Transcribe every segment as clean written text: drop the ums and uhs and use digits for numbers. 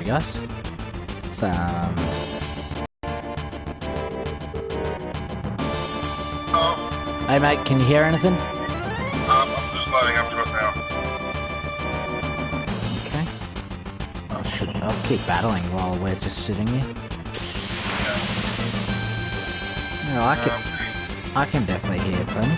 you guys. So, hey mate, can you hear anything? I'm just loading up to it now. Okay. I'll keep battling while we're just sitting here. No, I can definitely hear plenty.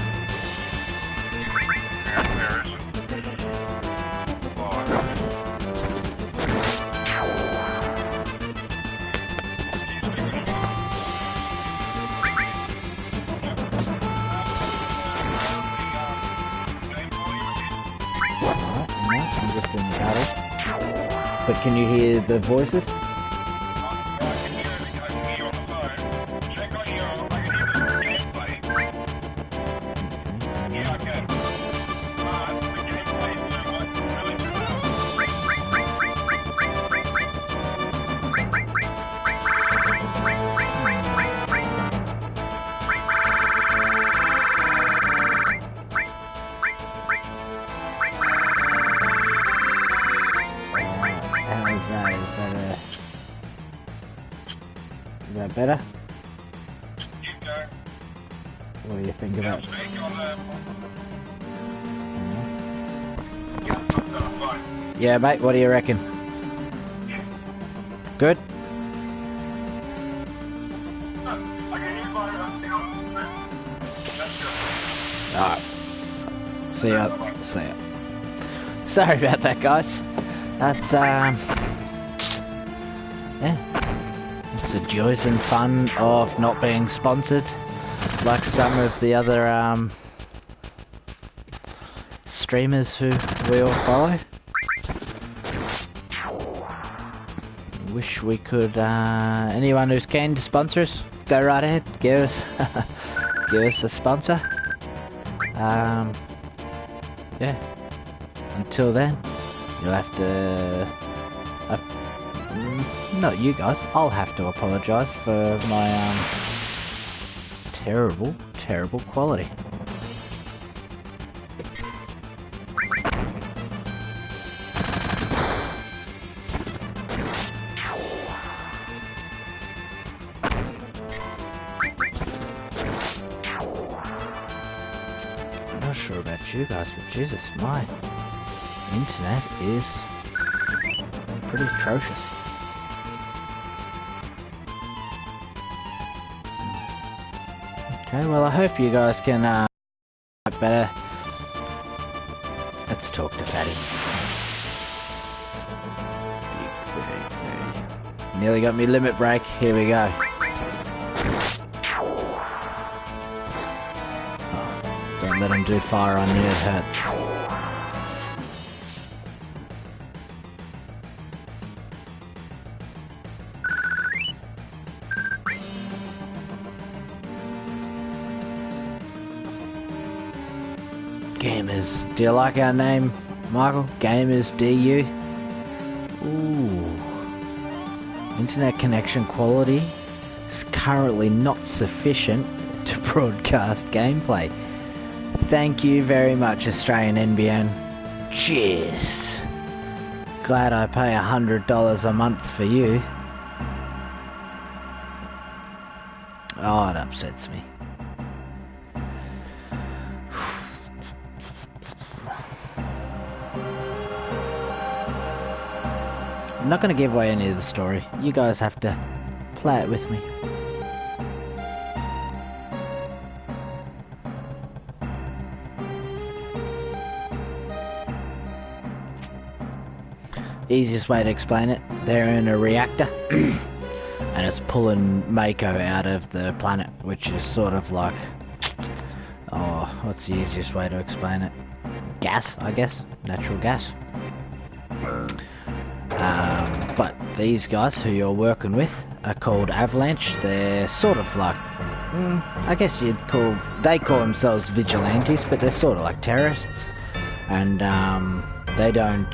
I'm just in the battle. But can you hear the voices? Better? What do you think about it? Yeah, mate, what do you reckon? Good? Alright. See ya. Sorry about that, guys. That's, yeah. It's the joys and fun of not being sponsored like some of the other streamers who we all follow. Wish we could, anyone who's keen to sponsor us, go right ahead, give us a sponsor. Yeah, until then, you'll have to not you guys, I'll have to apologise for my terrible quality. I'm not sure about you guys, but Jesus, my internet is pretty atrocious. Okay, well I hope you guys can better. Let's talk to Fatty. Nearly got me limit break, here we go. Oh, don't let him do fire on you, it hurts. Gamers, do you like our name, Michael? Gamers DU? Ooh. Internet connection quality is currently not sufficient to broadcast gameplay. Thank you very much, Australian NBN. Cheers. Glad I pay $100 a month for you. Oh, it upsets me. I'm not going to give away any of the story. You guys have to play it with me. Easiest way to explain it, they're in a reactor and it's pulling Mako out of the planet, which is sort of like, oh, what's the easiest way to explain it? Gas, I guess. Natural gas. But these guys who you're working with are called Avalanche. They're sort of like, I guess they call themselves vigilantes, but they're sort of like terrorists. And they don't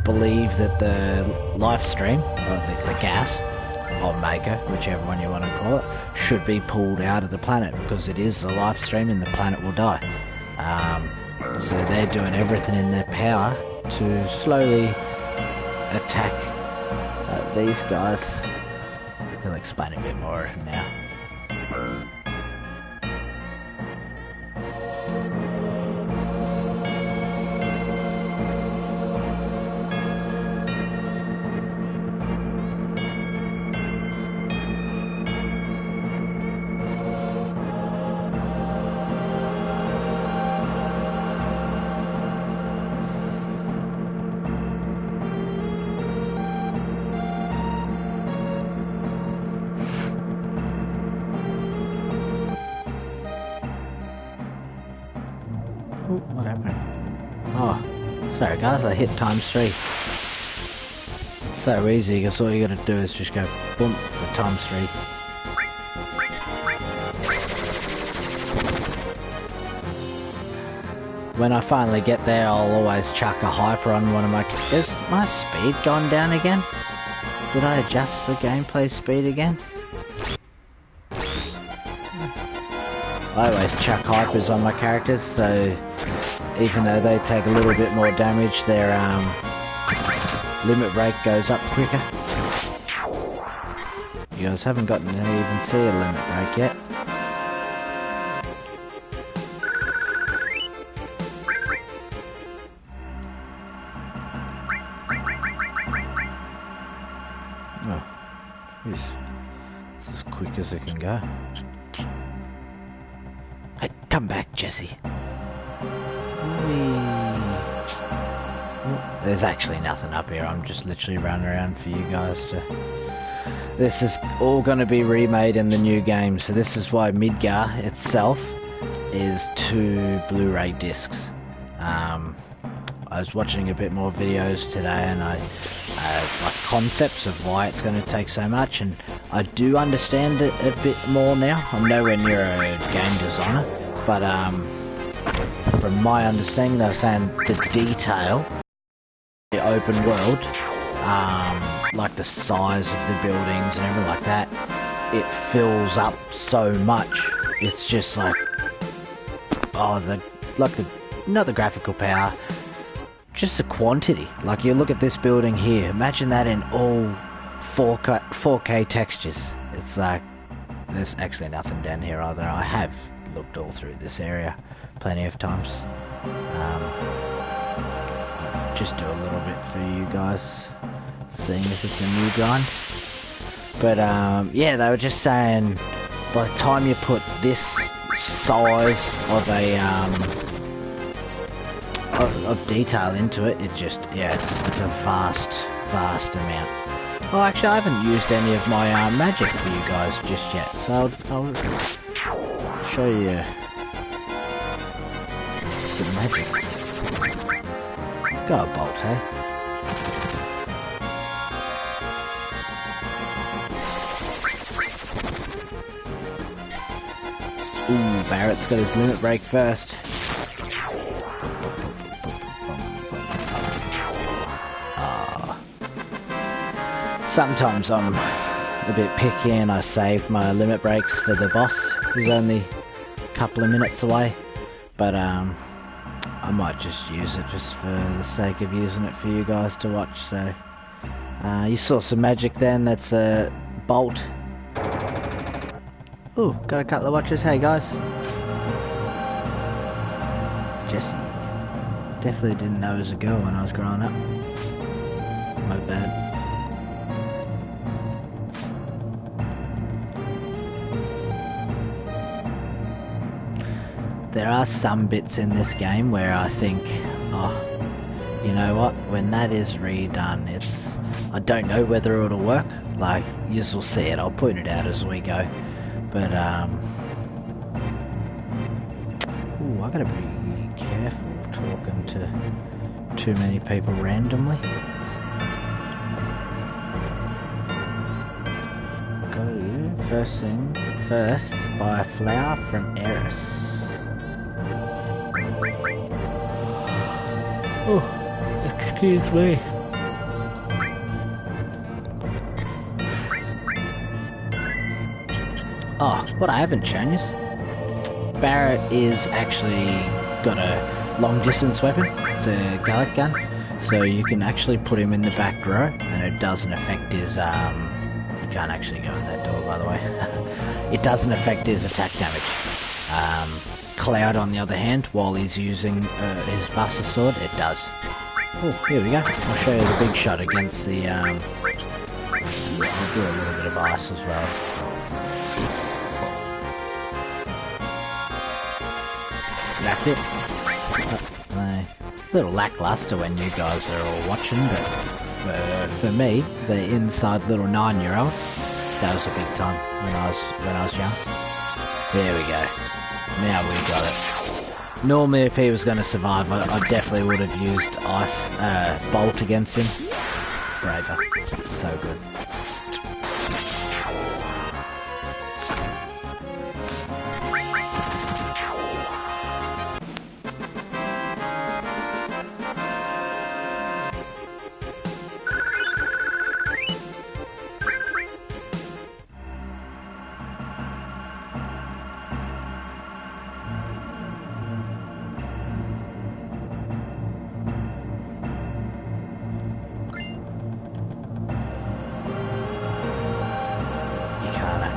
believe that the life stream, or the gas, or Mako, whichever one you want to call it, should be pulled out of the planet, because it is a life stream and the planet will die. So they're doing everything in their power to slowly attack these guys. He'll explain a bit more now. Oh, what happened? Oh, sorry guys, I hit ×3. It's so easy because all you gotta do is just go boom for ×3. When I finally get there, I'll always chuck a hyper on one of my... Is my speed gone down again? Did I adjust the gameplay speed again? I always chuck hypers on my characters, so even though they take a little bit more damage, their limit break goes up quicker. You guys haven't gotten to even see a limit break yet. Oh, jeez. It's as quick as it can go. Hey, come back, Jesse. There's actually nothing up here. I'm just literally running around for you guys to... This is all going to be remade in the new game. So this is why Midgar itself is 2 Blu-ray discs. I was watching a bit more videos today and I like concepts of why it's going to take so much, and I do understand it a bit more now. I'm nowhere near a game designer, but from my understanding, they were saying the detail, the open world, like the size of the buildings and everything like that, it fills up so much. It's just like, oh, not the graphical power, just the quantity. Like you look at this building here, imagine that in all 4K textures. It's like, there's actually nothing down here either. I have looked all through this area plenty of times. Just do a little bit for you guys, seeing as it's a new grind. But yeah, they were just saying by the time you put this size of a of detail into it, it just, yeah, it's a vast amount. Well, actually, I haven't used any of my magic for you guys just yet, so I'll show you some magic. Go a bolt, eh? Ooh, Barrett's got his limit break first. Sometimes I'm a bit picky and I save my limit breaks for the boss, who's only a couple of minutes away. But I might just use it just for the sake of using it for you guys to watch. So you saw some magic then. That's a bolt. Ooh, got a couple of watches. Hey guys. Jesse. Definitely didn't know it was a girl when I was growing up. My bad. There are some bits in this game where I think, oh, you know what, when that is redone, it's, I don't know whether it'll work. Like, yous will see it, I'll point it out as we go. But, ooh, I gotta be careful talking to too many people randomly. Go, first, buy a flower from Eris. Oh, excuse me. Oh, what I haven't shown you, Barrett is actually got a long distance weapon. It's a Gallic gun. So you can actually put him in the back row, and it doesn't affect his, you can't actually go in that door, by the way. It doesn't affect his attack damage. Cloud, on the other hand, while he's using his Buster Sword, it does. Oh, here we go. I'll show you the big shot against the, I'll do a little bit of ice as well. That's it. A little lackluster when you guys are all watching, but for me, the inside little 9-year-old, that was a big time when I was young. There we go. Now we got it. Normally, if he was going to survive, I definitely would have used Ice Bolt against him. Braver, so good.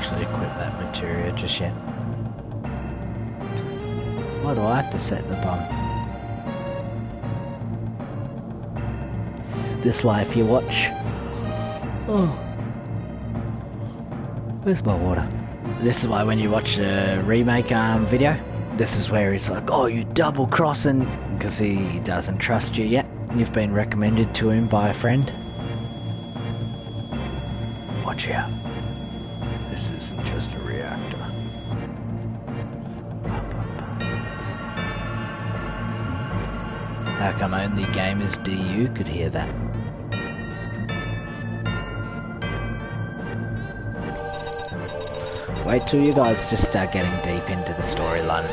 Equip that materia just yet. Why do I have to set the bomb? This way, if you watch. Oh, where's my water? This is why when you watch the remake video, this is where he's like, "Oh, you double crossing," because he doesn't trust you yet. You've been recommended to him by a friend. Watch out. Just a reactor. How come only gamers DU could hear that? Wait till you guys just start getting deep into the storyline.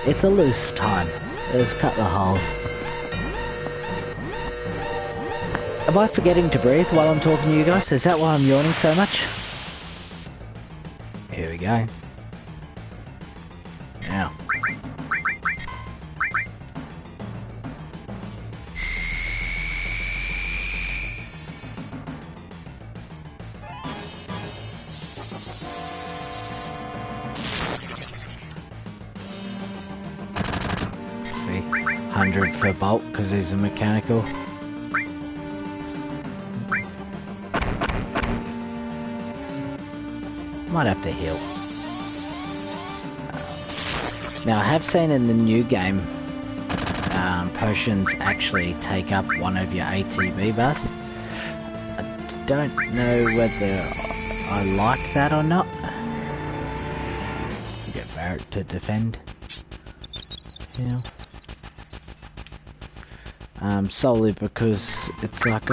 It's a loose time. There's a couple of holes. Am I forgetting to breathe while I'm talking to you guys? Is that why I'm yawning so much? Here we go. Now. See? 100 for Bolt because he's a mechanical. Might have to heal. Now I have seen in the new game, potions actually take up one of your ATB bars. I don't know whether I like that or not. Get Barret to defend. Yeah. Solely because it's like,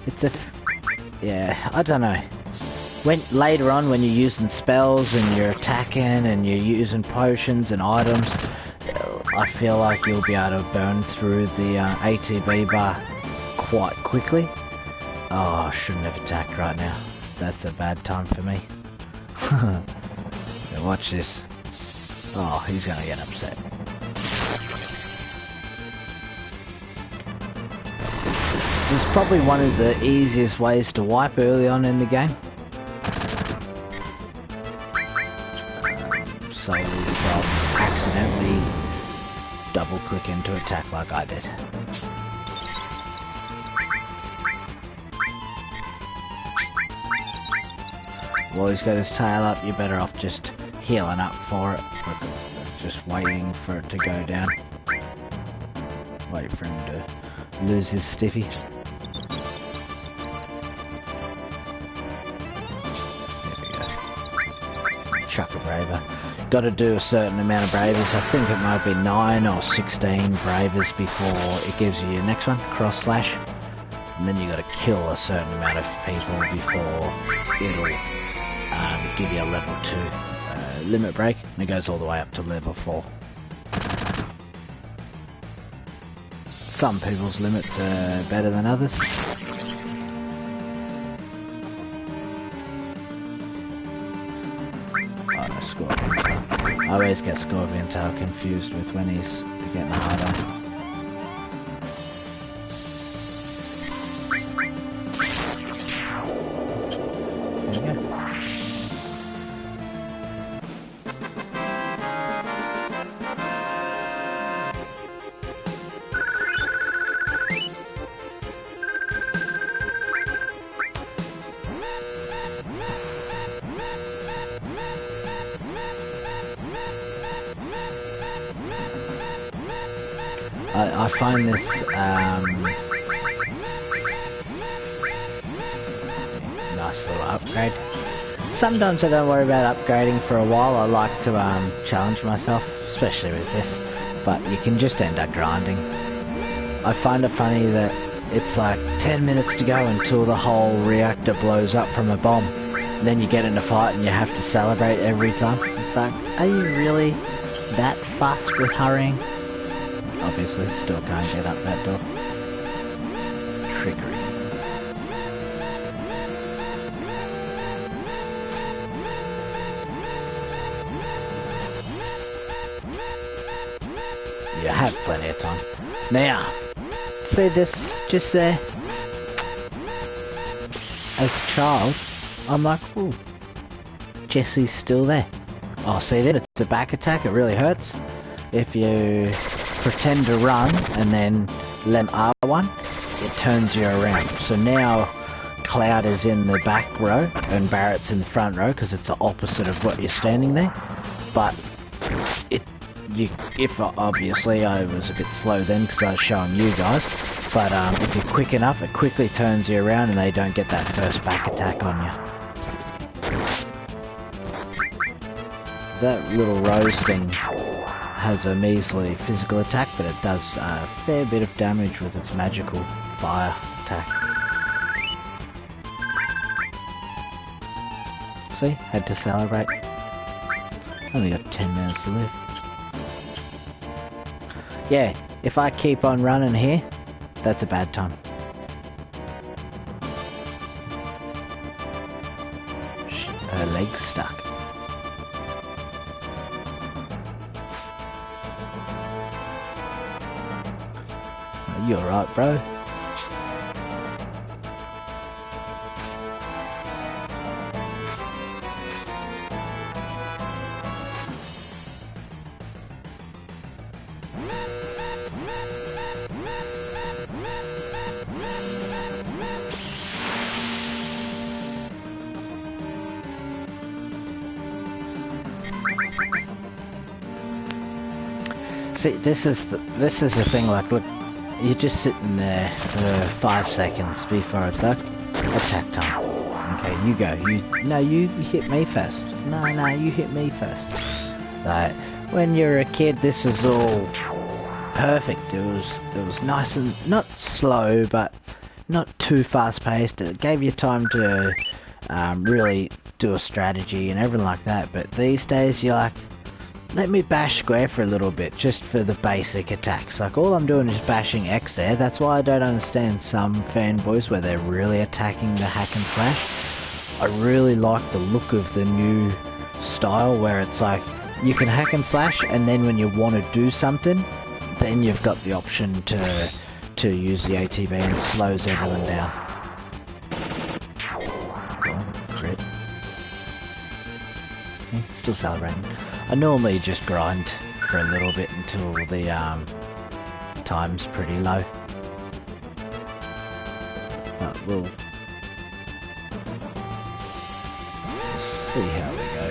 it's a. Yeah, I don't know. When later on, when you're using spells and you're attacking and you're using potions and items, I feel like you'll be able to burn through the ATB bar quite quickly. Oh, I shouldn't have attacked right now. That's a bad time for me. Now watch this. Oh, he's gonna get upset. This is probably one of the easiest ways to wipe early on in the game. Solely from accidentally double click into attack like I did. While he's got his tail up, you're better off just healing up for it. Just waiting for it to go down. Wait for him to lose his stiffy. Chuck a braver. Got to do a certain amount of bravers. I think it might be 9 or 16 bravers before it gives you your next one, cross slash. And then you got to kill a certain amount of people before it'll give you a level 2 limit break, and it goes all the way up to level 4. Some people's limits are better than others. always get Scorpion Tail confused with when he's getting harder. There you go. I find this nice little upgrade. Sometimes I don't worry about upgrading for a while. I like to challenge myself, especially with this, but you can just end up grinding. I find it funny that it's like 10 minutes to go until the whole reactor blows up from a bomb. And then you get in a fight and you have to celebrate every time. It's like, are you really that fast with hurrying? Obviously, still can't get up that door. Trickery. You have plenty of time. Now, see this just there? As a child, I'm like, ooh, Jesse's still there. Oh, see that? It's a back attack, it really hurts. If you pretend to run and then let R1, it turns you around. So now Cloud is in the back row and Barrett's in the front row because it's the opposite of what you're standing there. But if obviously I was a bit slow then because I was showing you guys, but if you're quick enough, it quickly turns you around and they don't get that first back attack on you. That little rose thing has a measly physical attack, but it does a fair bit of damage with its magical fire attack. See, had to celebrate. Only got 10 minutes to live. Yeah, if I keep on running here, that's a bad time. Her leg's stuck. You alright, bro? See, this is the thing, like, look, you're just sitting there for 5 seconds before it's like, attack time. Okay, you go, you hit me first. No, you hit me first. Like, when you're a kid, this is all perfect. It was nice and, not slow, but not too fast paced. It gave you time to really do a strategy and everything like that, but these days you're like, let me bash square for a little bit, just for the basic attacks. Like, all I'm doing is bashing X there. That's why I don't understand some fanboys where they're really attacking the hack and slash. I really like the look of the new style where it's like, you can hack and slash, and then when you want to do something, then you've got the option to use the ATB and it slows everyone down. Oh, crit. Okay, still celebrating. I normally just grind for a little bit until the time's pretty low. But we'll see how we go.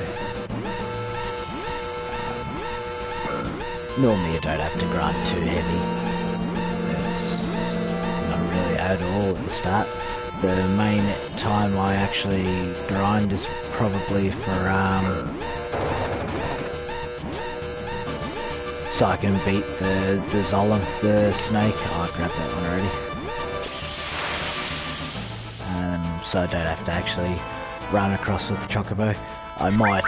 Normally you don't have to grind too heavy. It's not really at all at the start. The main time I actually grind is probably for so I can beat the Zolom, the snake. Oh, I grabbed that one already. So I don't have to actually run across with the Chocobo. I might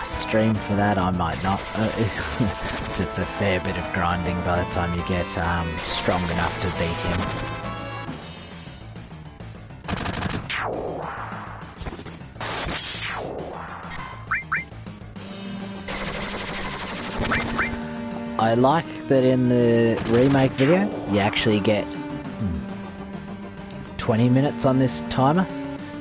stream for that, I might not. So it's a fair bit of grinding by the time you get strong enough to beat him. I like that in the remake video you actually get 20 minutes on this timer,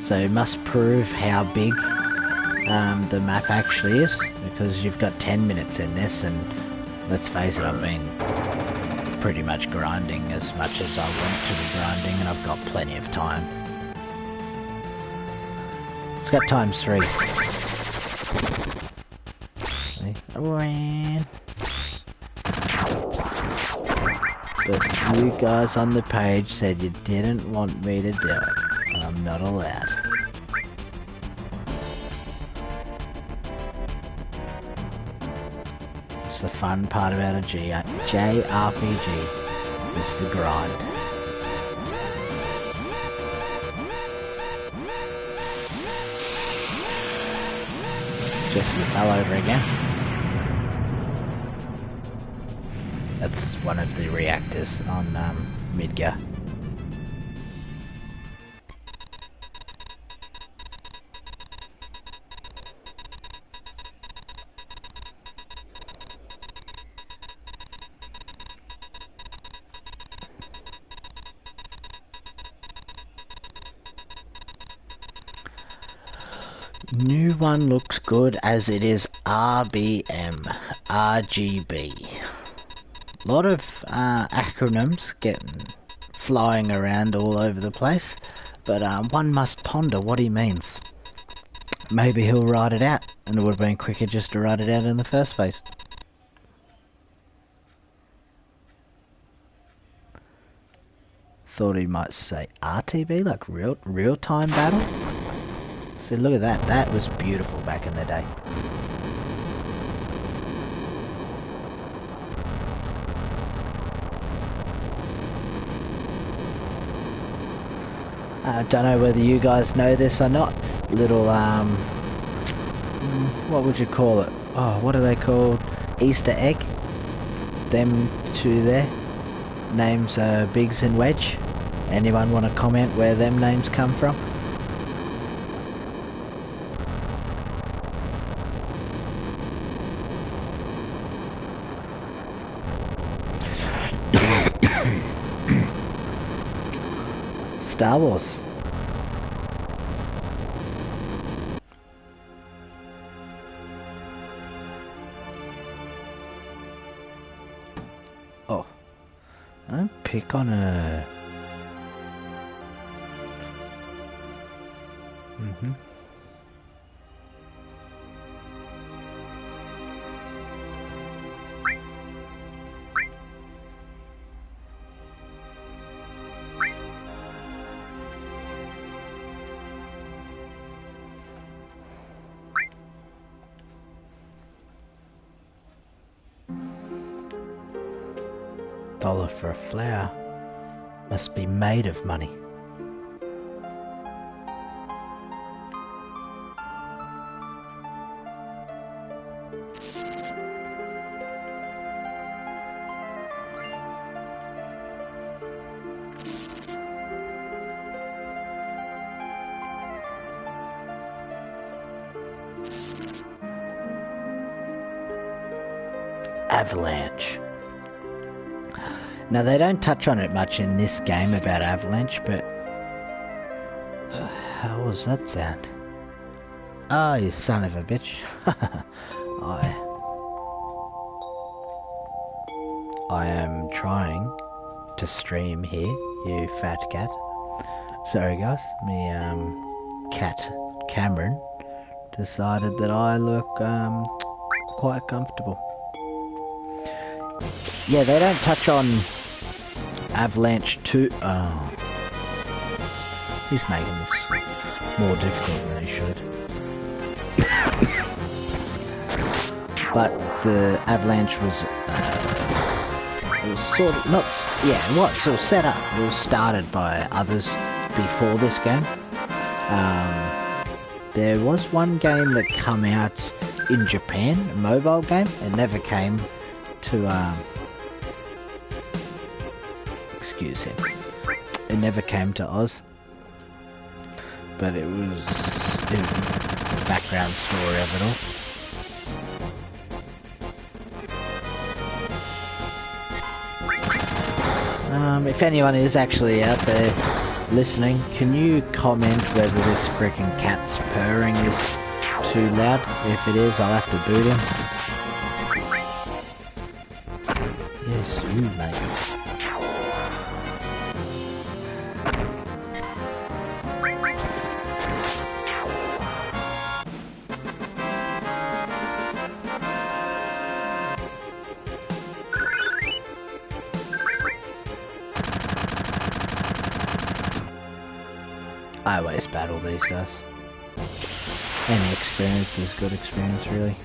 so it must prove how big the map actually is, because you've got 10 minutes in this, and let's face it, I've been pretty much grinding as much as I want to be grinding, and I've got plenty of time. It's got ×3. But you guys on the page said you didn't want me to do it. I'm not allowed. It's the fun part about a JRPG, is the grind. Jesse fell over again. That's one of the reactors on Midgar. New one looks good as it is RGB. A lot of acronyms getting flying around all over the place, but one must ponder what he means. Maybe he'll write it out, and it would have been quicker just to write it out in the first place. Thought he might say RTB, like real-time battle. See, look at that. That was beautiful back in the day. I don't know whether you guys know this or not. Little, what would you call it? Oh, what are they called? Easter egg. Them two there. Names are Biggs and Wedge. Anyone want to comment where them names come from? Star Wars. Oh, don't pick on her. $1 for a flower. Must be made of money. Avalanche. Now they don't touch on it much in this game about Avalanche, but how was that sound? Oh, you son of a bitch. I am trying to stream here, you fat cat. Sorry guys, me cat Cameron decided that I look quite comfortable. Yeah, they don't touch on Avalanche 2. Oh. He's making this more difficult than he should. But the Avalanche was, it was sort of, not, yeah, it was set up. It was started by others before this game. There was one game that came out in Japan, a mobile game. It never came to, excuse him. It never came to Oz. But it was the background story of it all. If anyone is actually out there listening, can you comment whether this freaking cat's purring is too loud? If it is, I'll have to boot him. Yes, you mate. I always battle these guys. Any experience is good experience, really.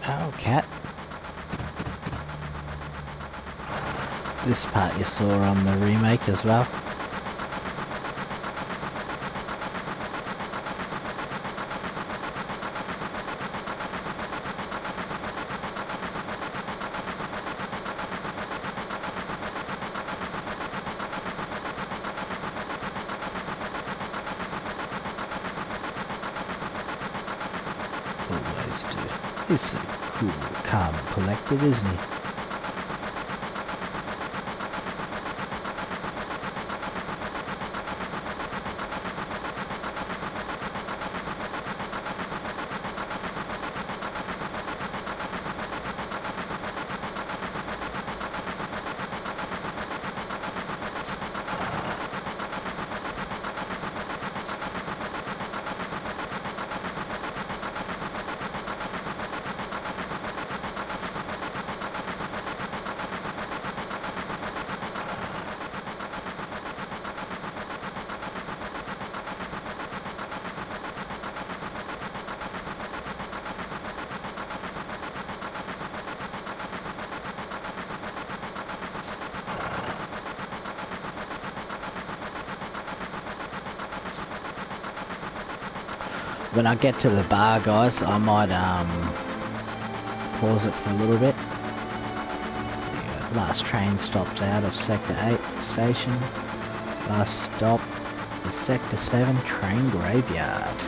Oh, cat. This part you saw on the remake as well. Always do. He's so cool, calm, and collected, isn't he? When I get to the bar, guys, I might pause it for a little bit. Yeah, last train stopped out of Sector 8 station. Last stop is Sector 7 train graveyard.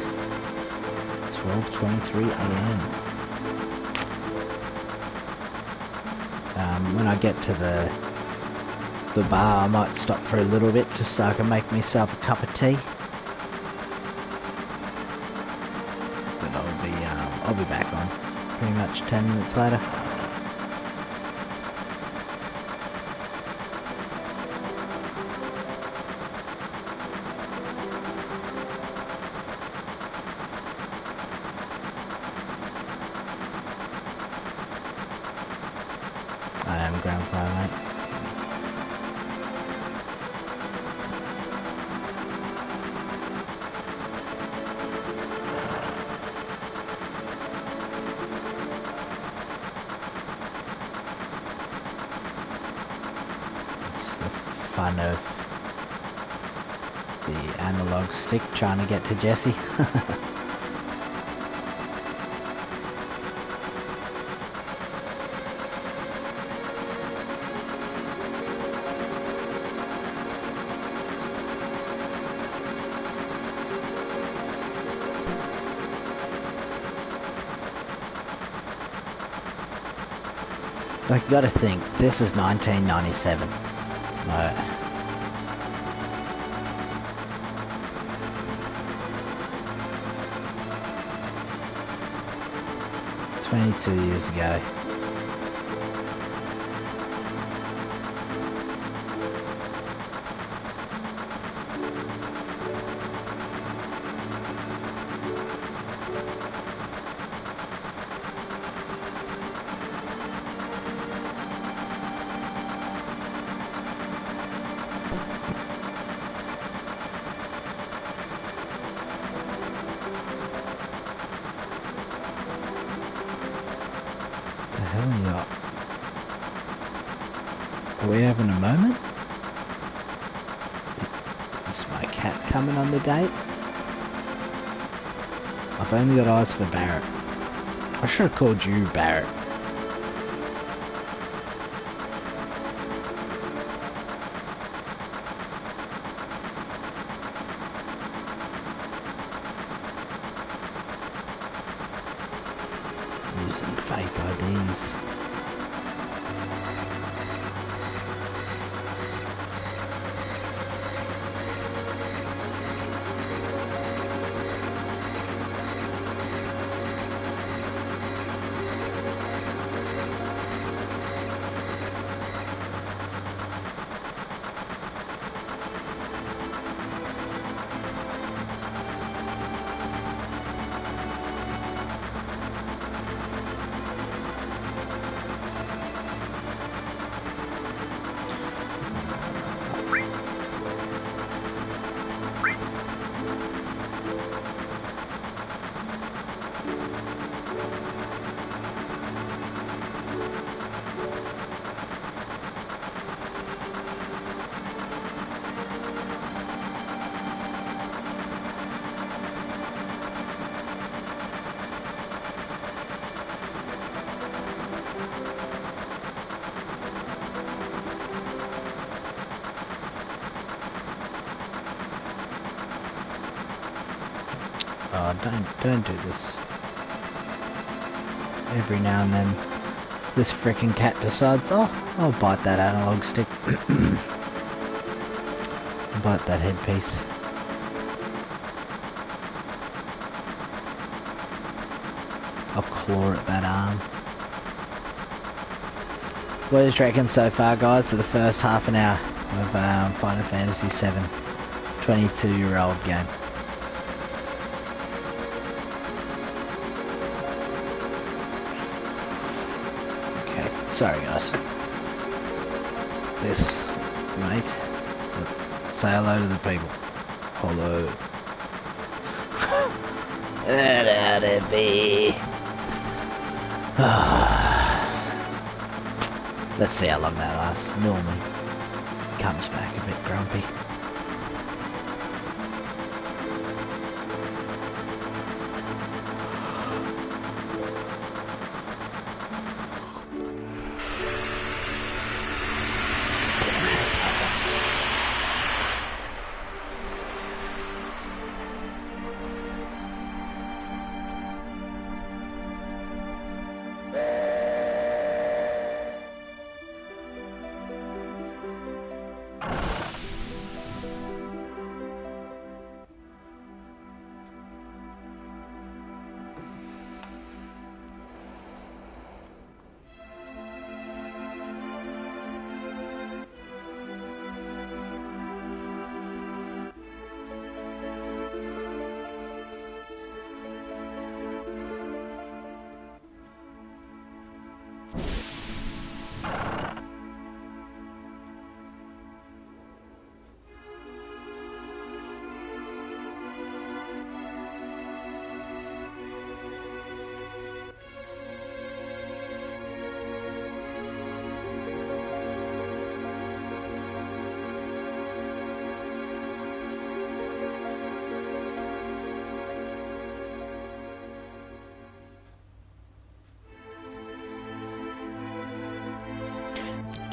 12:23 AM. When I get to the bar, I might stop for a little bit just so I can make myself a cup of tea. I'll be back on pretty much 10 minutes later. I am ground fire, mate. Fun of the analog stick trying to get to Jesse. Like, you gotta think, this is 1997. Right. "22 years ago. The hell are you up? Are we having a moment? Is my cat coming on the date? I've only got eyes for Barrett. I should have called you Barrett. Using fake IDs. Oh, don't do this. Every now and then, this frickin' cat decides, oh, I'll bite that analog stick. Bite that headpiece. I'll claw at that arm. What do you reckon so far, guys, to the first half an hour of Final Fantasy VII 22-year-old game? Sorry guys. This, mate. Say hello to the people. Hello. That ought to be. Let's see how long that lasts. Normally comes back a bit grumpy.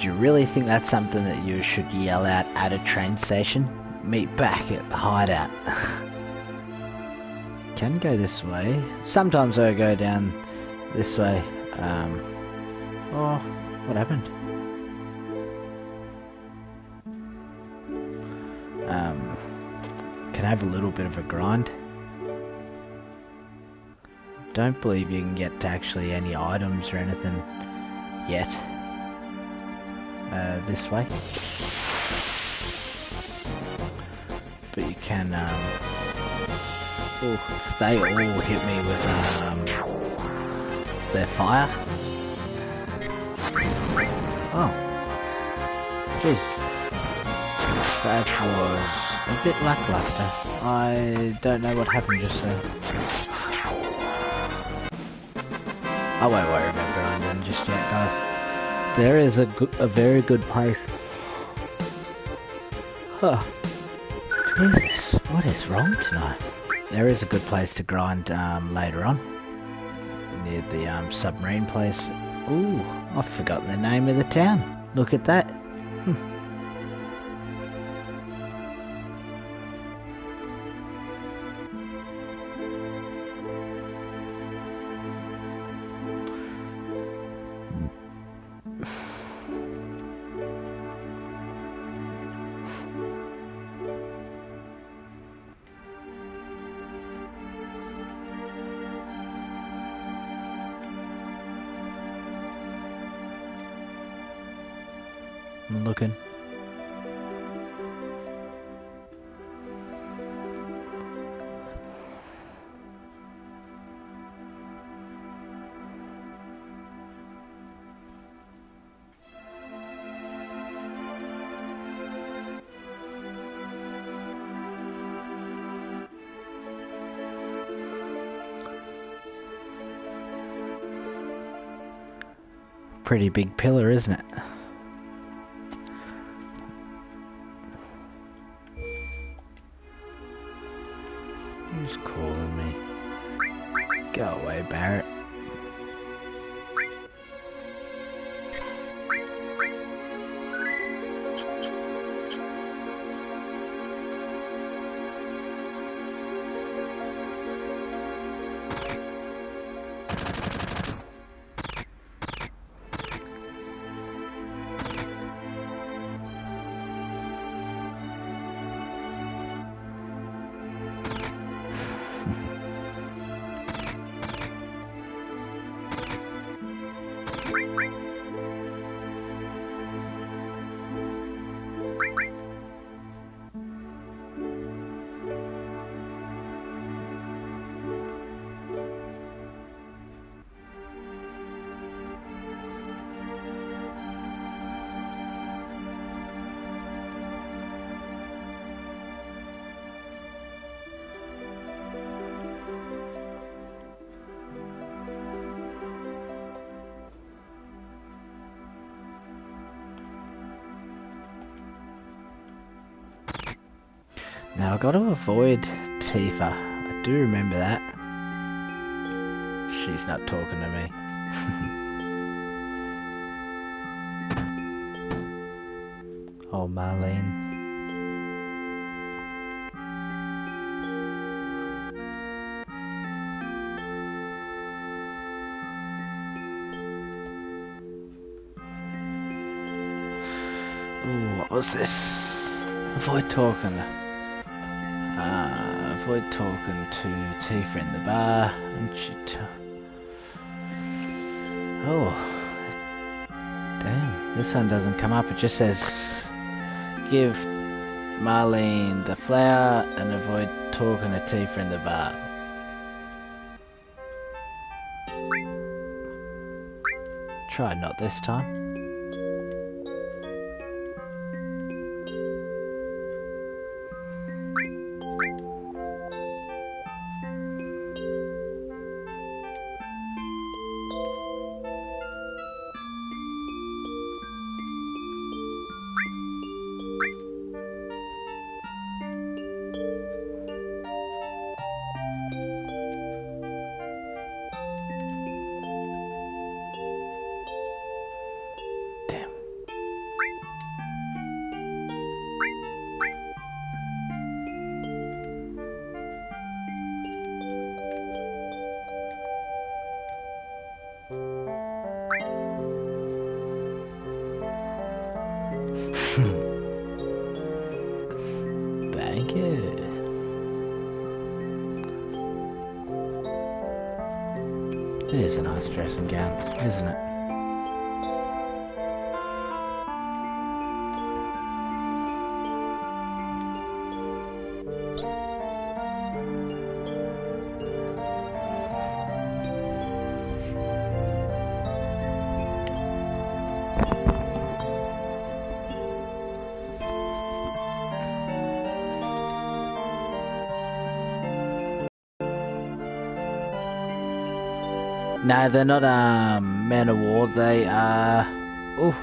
Do you really think that's something that you should yell out at a train station? Meet back at the hideout. Can go this way. Sometimes I go down this way. Oh, what happened? Can I have a little bit of a grind? Don't believe you can get to actually any items or anything yet. This way. But you can, if they all hit me with, their fire. Oh. Jeez. That was a bit lackluster. I don't know what happened just then. I won't worry about grinding just yet, guys. There is a very good place. Huh. Jesus, what is wrong tonight? There is a good place to grind later on. Near the submarine place. Ooh, I've forgotten the name of the town. Look at that. I'm looking. Pretty big pillar, isn't it? Who's calling me? Go away, Barrett. Now I've got to avoid Tifa. I do remember that. She's not talking to me. Oh, Marlene. Ooh, what was this? Avoid talking. Avoid talking to Tifa in the bar, and she oh, damn, this one doesn't come up, it just says, give Marlene the flower and avoid talking to Tifa in the bar. Try not this time. Thank you. It is a nice dressing gown, isn't it? No, they're not Men of War, they are... Ooh.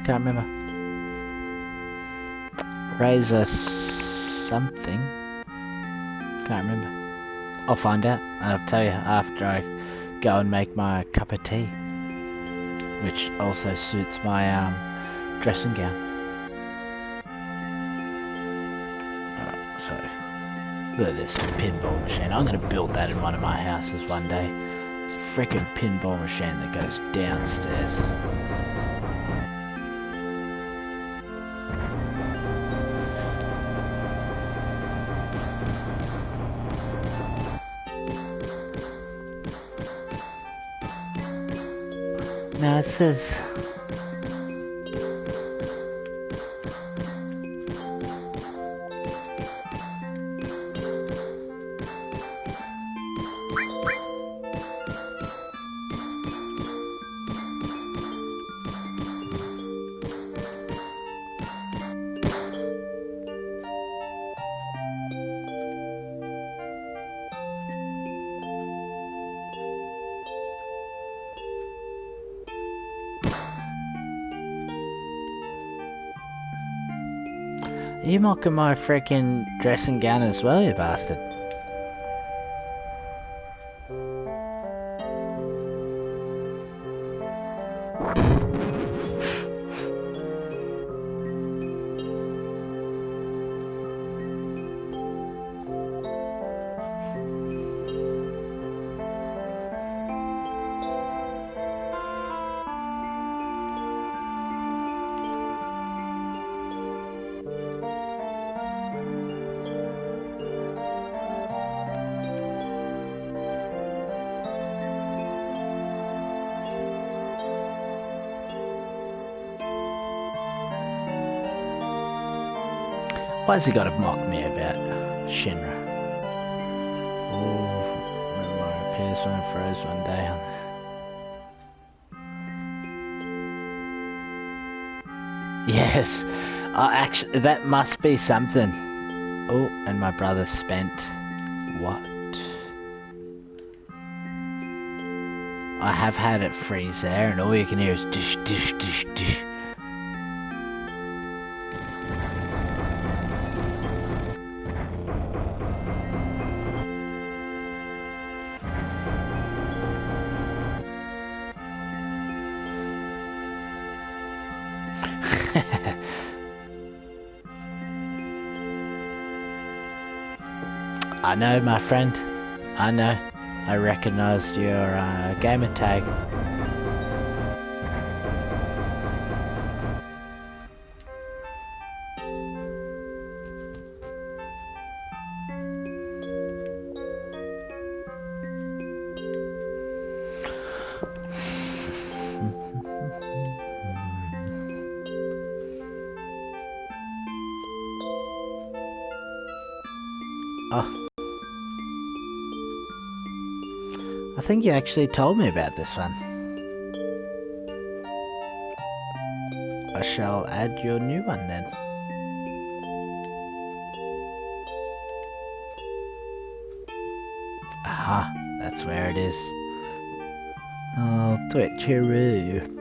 Can't remember. Razor something. Can't remember. I'll find out and I'll tell you after I go and make my cup of tea. Which also suits my dressing gown. Alright, so... Look at this pinball machine. I'm going to build that in one of my houses one day. Frickin' pinball machine that goes downstairs. Now it says... Are you mocking my freaking dressing gown as well, you bastard? Why has he got to mock me about Shinra? Oh, remember my PS1 froze one day. Yes, actually, that must be something. Oh, and my brother spent what? I have had it freeze there, and all you can hear is dish, dish, dish, dish. I know, my friend. I know. I recognised your gamer tag. Oh. I think you actually told me about this one. I shall add your new one then. Aha, that's where it is. Oh, Twitcheroo.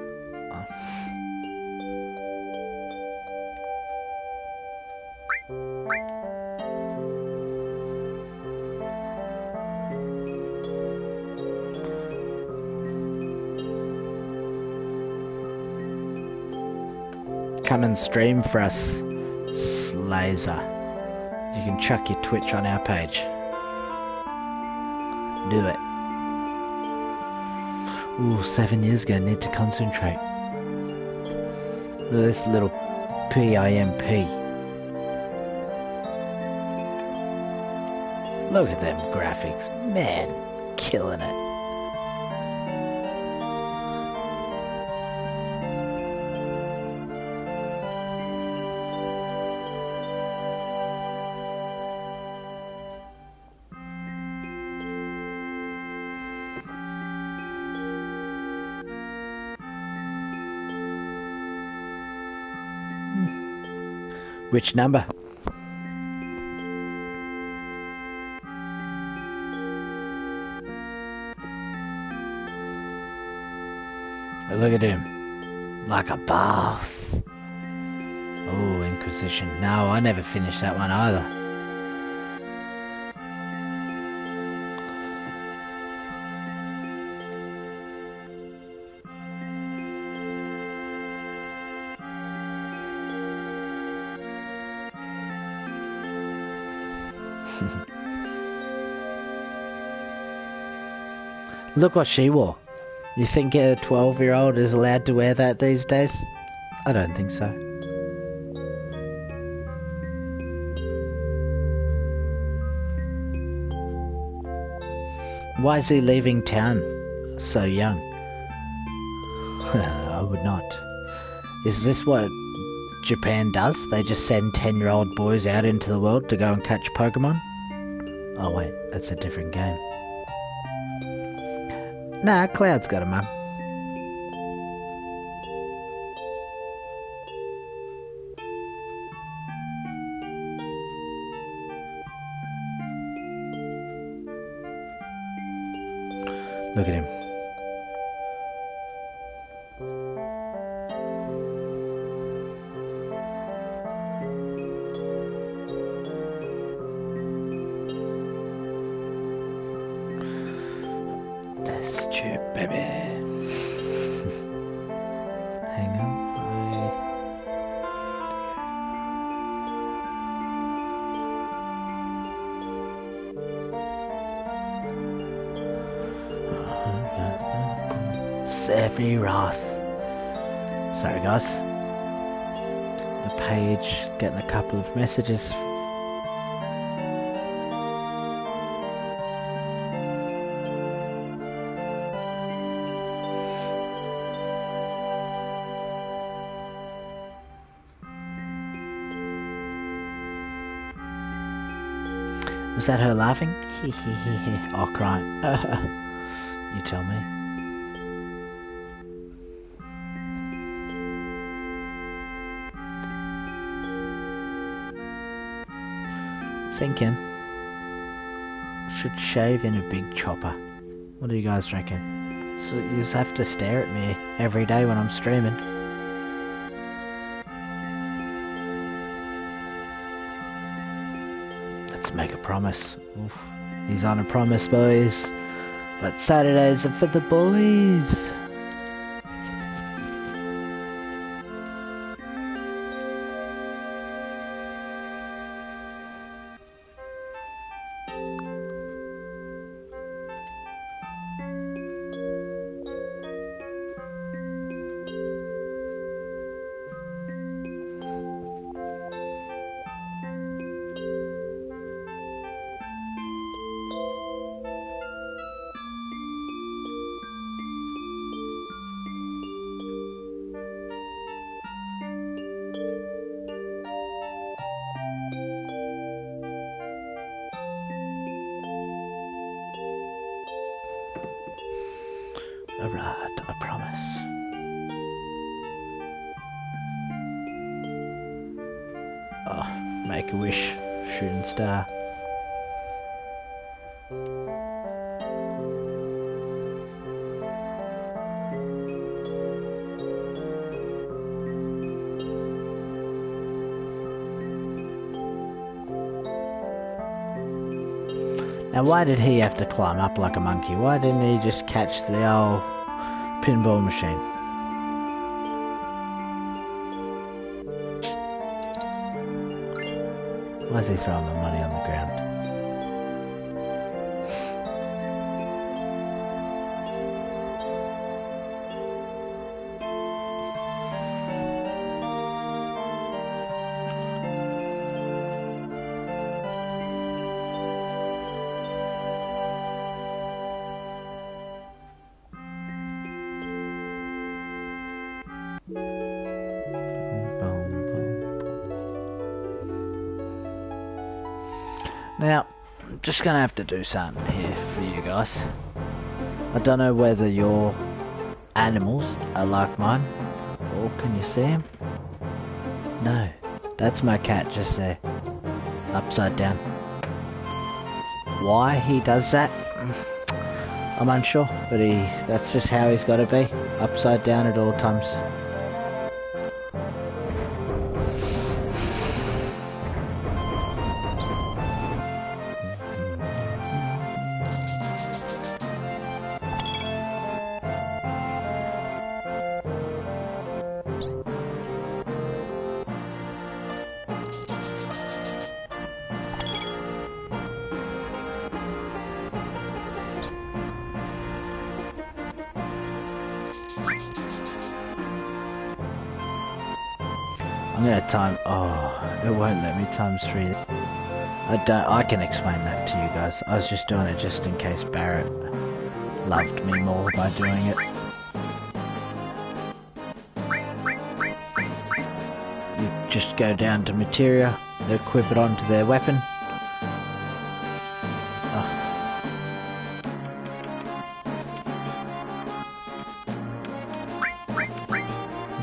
Come and stream for us, Slazer. You can chuck your Twitch on our page. Do it. Ooh, 7 years ago, need to concentrate. Look at this little PIMP. Look at them graphics. Man, killing it. Which number? Look at him. Like a boss. Oh, Inquisition. No, I never finished that one either. Look what she wore. You think a 12-year-old is allowed to wear that these days? I don't think so. Why is he leaving town so young? I would not. Is this what Japan does? They just send 10-year-old boys out into the world to go and catch Pokemon? Oh wait, that's a different game. Nah, Cloud's got a mum. Look at him. Sephiroth. Sorry guys. The page getting a couple of messages. Was that her laughing? Or crying? You tell me. Thinking should shave in a big chopper. What do you guys reckon? So you just have to stare at me every day when I'm streaming. Let's make a promise. Oof. He's on a promise, boys. But Saturdays are for the boys. Alright, I promise. Oh, make a wish, shooting star. Now why did he have to climb up like a monkey? Why didn't he just catch the old pinball machine? Why is he throwing the money on the ground? Now, I'm just gonna have to do something here for you guys. I don't know whether your animals are like mine. Or can you see him? No, that's my cat just there. Upside down. Why he does that? I'm unsure, but that's just how he's gotta be. Upside down at all times. I'm gonna time. Oh, it won't let me times 3. I can explain that to you guys. I was just doing it just in case Barrett loved me more by doing it. You just go down to materia, equip it onto their weapon.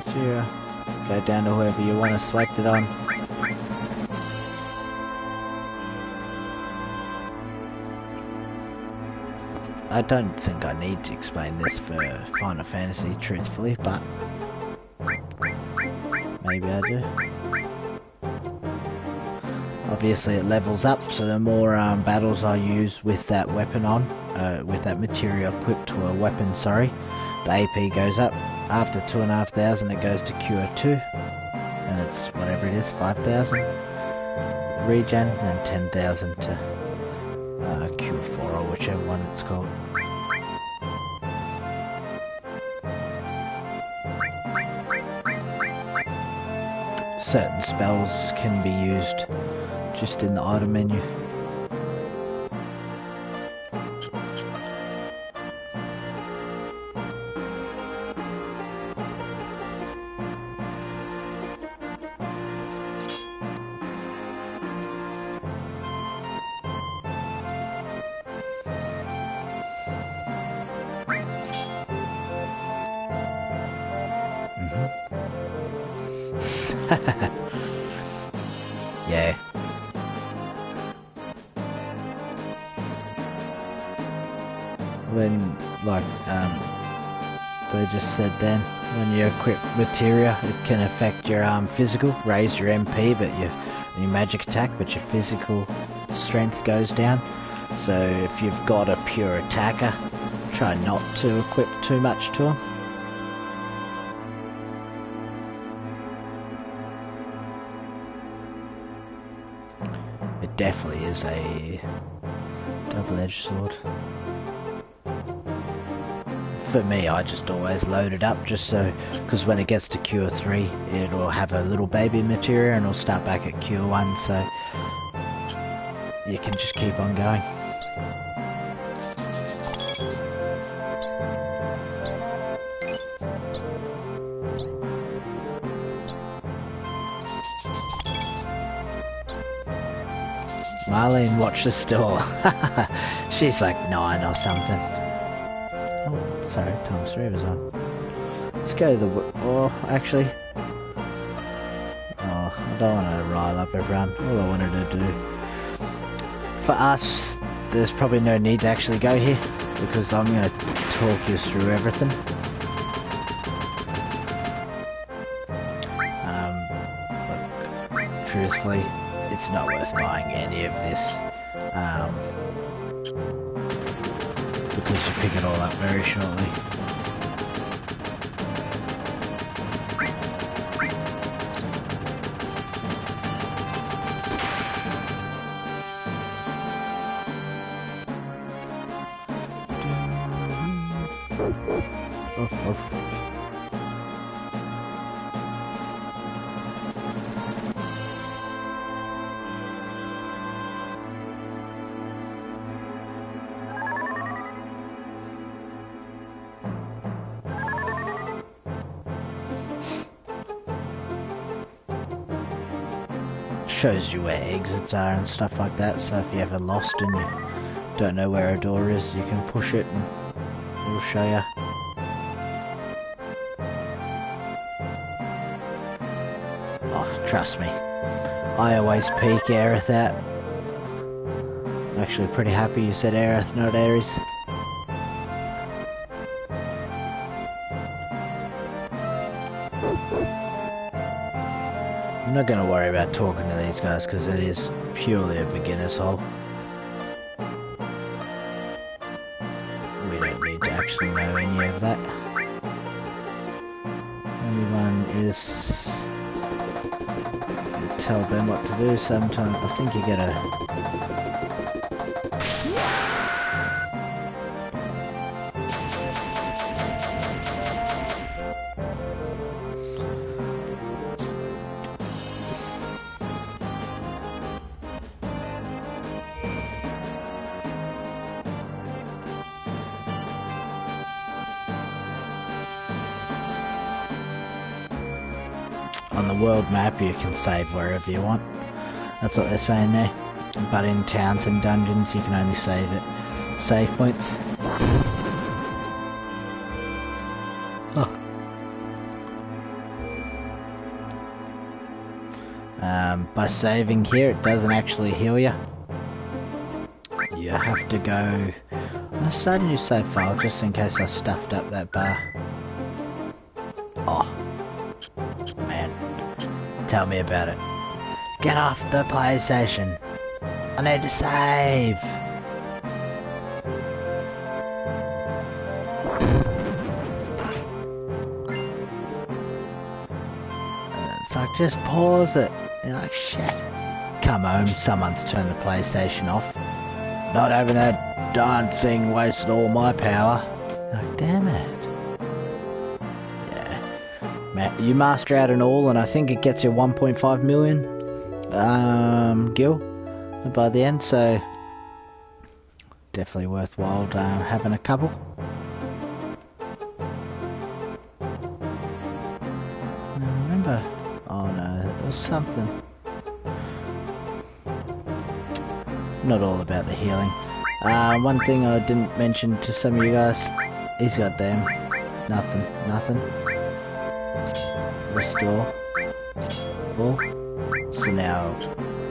Materia. Go down to whoever you want to select it on. I don't think I need to explain this for Final Fantasy, truthfully, but maybe I do. Obviously it levels up, so the more battles I use with that weapon on, with that material equipped to a weapon, sorry, the AP goes up. After 2,500 it goes to Cure 2, and it's whatever it is, 5,000 regen, and 10,000 to Cure 4 or whichever one it's called. Certain spells can be used just in the item menu. Yeah. When, like, they just said then, when you equip materia, it can affect your physical, raise your MP, but your magic attack, but your physical strength goes down. So if you've got a pure attacker, try not to equip too much to him. It definitely is a double-edged sword. For me, I just always load it up just so, because when it gets to Cure 3, it'll have a little baby materia and it'll start back at Cure 1, so you can just keep on going. Marlene watched the store. She's like 9 or something. Oh, sorry, times 3 was on. Let's go to the... Oh, actually... Oh, I don't want to rile up everyone. All I wanted to do... For us, there's probably no need to actually go here, because I'm going to talk you through everything. Look, truthfully, it's not worth buying any of this, because you pick it all up very shortly. Oof, oof. Shows you where exits are and stuff like that, so if you're ever lost and you don't know where a door is, you can push it and it'll show you. Oh, trust me, I always peek Aerith out. I'm actually pretty happy you said Aerith, not Ares. I'm not going to worry about talking to these guys because it is purely a beginner's hole. We don't need to actually know any of that. Only one is tell them what to do. Sometimes I think you gotta. On the world map you can save wherever you want. That's what they're saying there. But in towns and dungeons you can only save at save points. Oh. By saving here it doesn't actually heal you. You have to go... Let's start a new save file just in case I stuffed up that bar. Oh. Man. Tell me about it. Get off the PlayStation. I need to save. It's like, just pause it. You're like, shit. Come home, someone's turned the PlayStation off. Not having that darn thing wasted all my power. Like, damn it. You master out an all and I think it gets you 1.5 million gil by the end, so definitely worthwhile having a couple. Now remember, oh no, there's something. Not all about the healing. One thing I didn't mention to some of you guys, he's got damn nothing. Restore. Oh. So now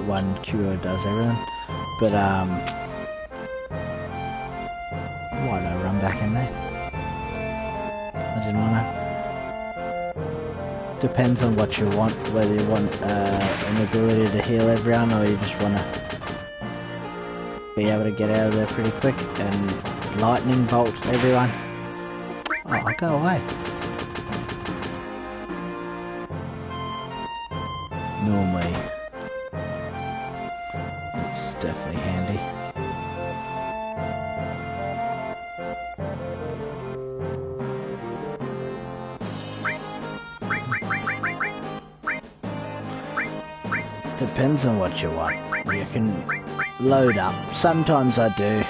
one cure does everything. But why don't I run back in there? I didn't wanna. Depends on what you want, whether you want an ability to heal everyone or you just wanna be able to get out of there pretty quick and lightning bolt everyone. Oh, go away. Normally, it's definitely handy. Depends on what you want. You can load up. Sometimes I do.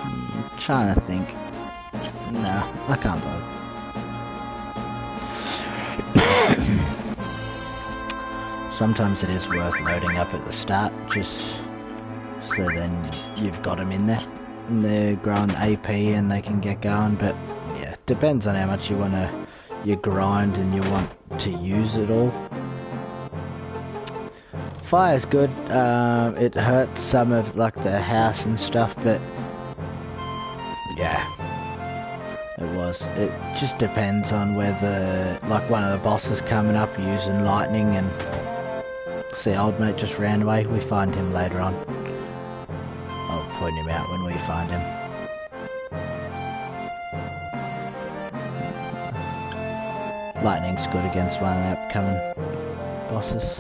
I'm trying to think. No, I can't bother. Sometimes it is worth loading up at the start, just so then you've got them in there. And they're growing AP and they can get going, but yeah, depends on how much you want to, you grind and you want to use it all. Fire's good, it hurts some of like the house and stuff, but yeah. It just depends on whether, like one of the bosses coming up using lightning and see old mate just ran away. We find him later on. I'll point him out when we find him. Lightning's good against one of the upcoming bosses.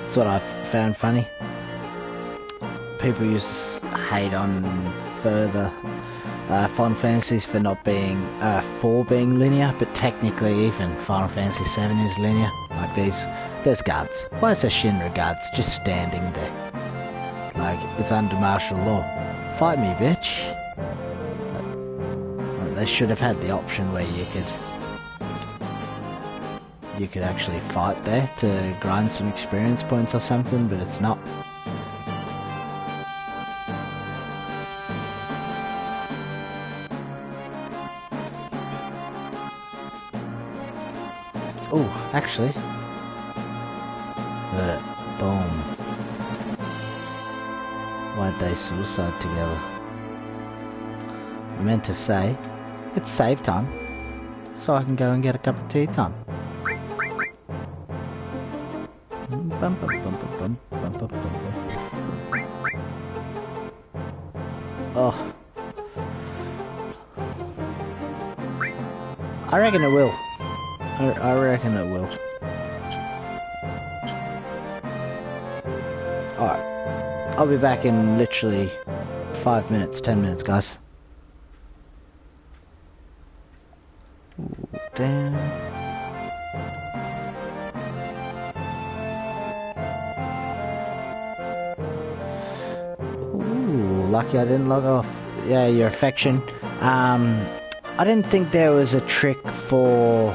That's what I've found funny. People used to hate on further Final Fantasies for not being 4 being linear, but technically even Final Fantasy 7 is linear. Like there's guards. Why is there Shinra guards just standing there? Like it's under martial law. Fight me, bitch. They should have had the option where you could actually fight there to grind some experience points or something, but it's not. Oh, actually. Boom. Why'd they suicide together? I meant to say, it's save time, so I can go and get a cup of tea time. Oh. I reckon it will. I reckon it will. Alright. I'll be back in literally 5 minutes, 10 minutes, guys. Ooh, damn. Ooh, lucky I didn't log off. Yeah, your affection. I didn't think there was a trick for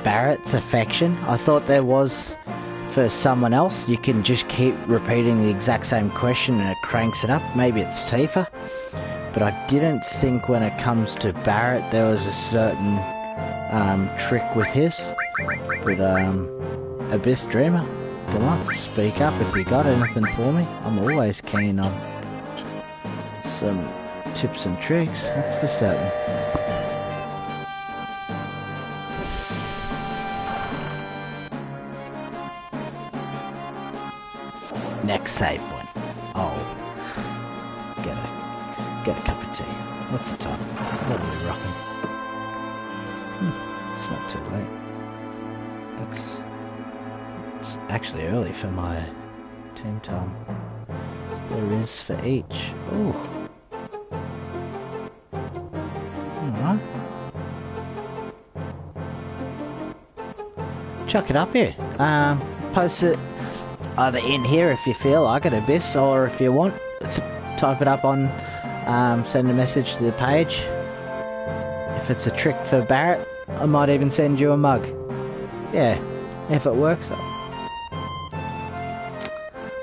Barrett's affection. I thought there was for someone else. You can just keep repeating the exact same question and it cranks it up. Maybe it's Tifa. But I didn't think when it comes to Barrett there was a certain trick with his. But Abyss Dreamer, come on, speak up if you got anything for me. I'm always keen on some tips and tricks, that's for certain. Next save point. Oh, get a cup of tea. What's the time? What are we rocking? It's not too late. It's actually early for my team time. There is for each. Oh. Alright. Chuck it up here. Post it either in here if you feel like it, Abyss, or if you want, type it up on, send a message to the page. If it's a trick for Barrett, I might even send you a mug. Yeah, if it works.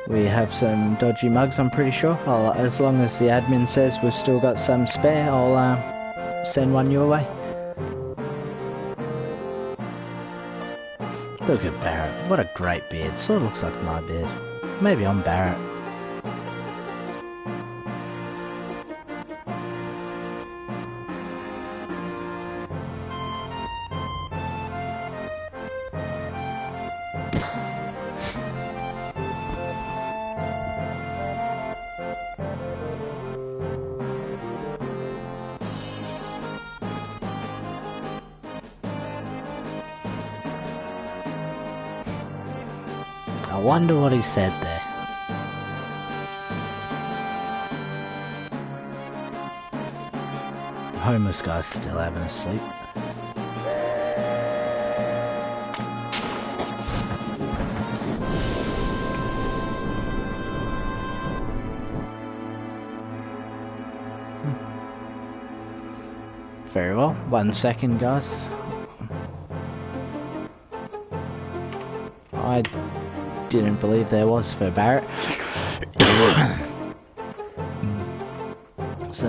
We have some dodgy mugs, I'm pretty sure. As long as the admin says we've still got some spare, I'll send one your way. Look at Barrett, what a great beard. Sort of looks like my beard. Maybe I'm Barrett. I wonder what he said there. Homeless guy's still having a sleep. Very well. 1 second, guys. I didn't believe there was for Barrett. So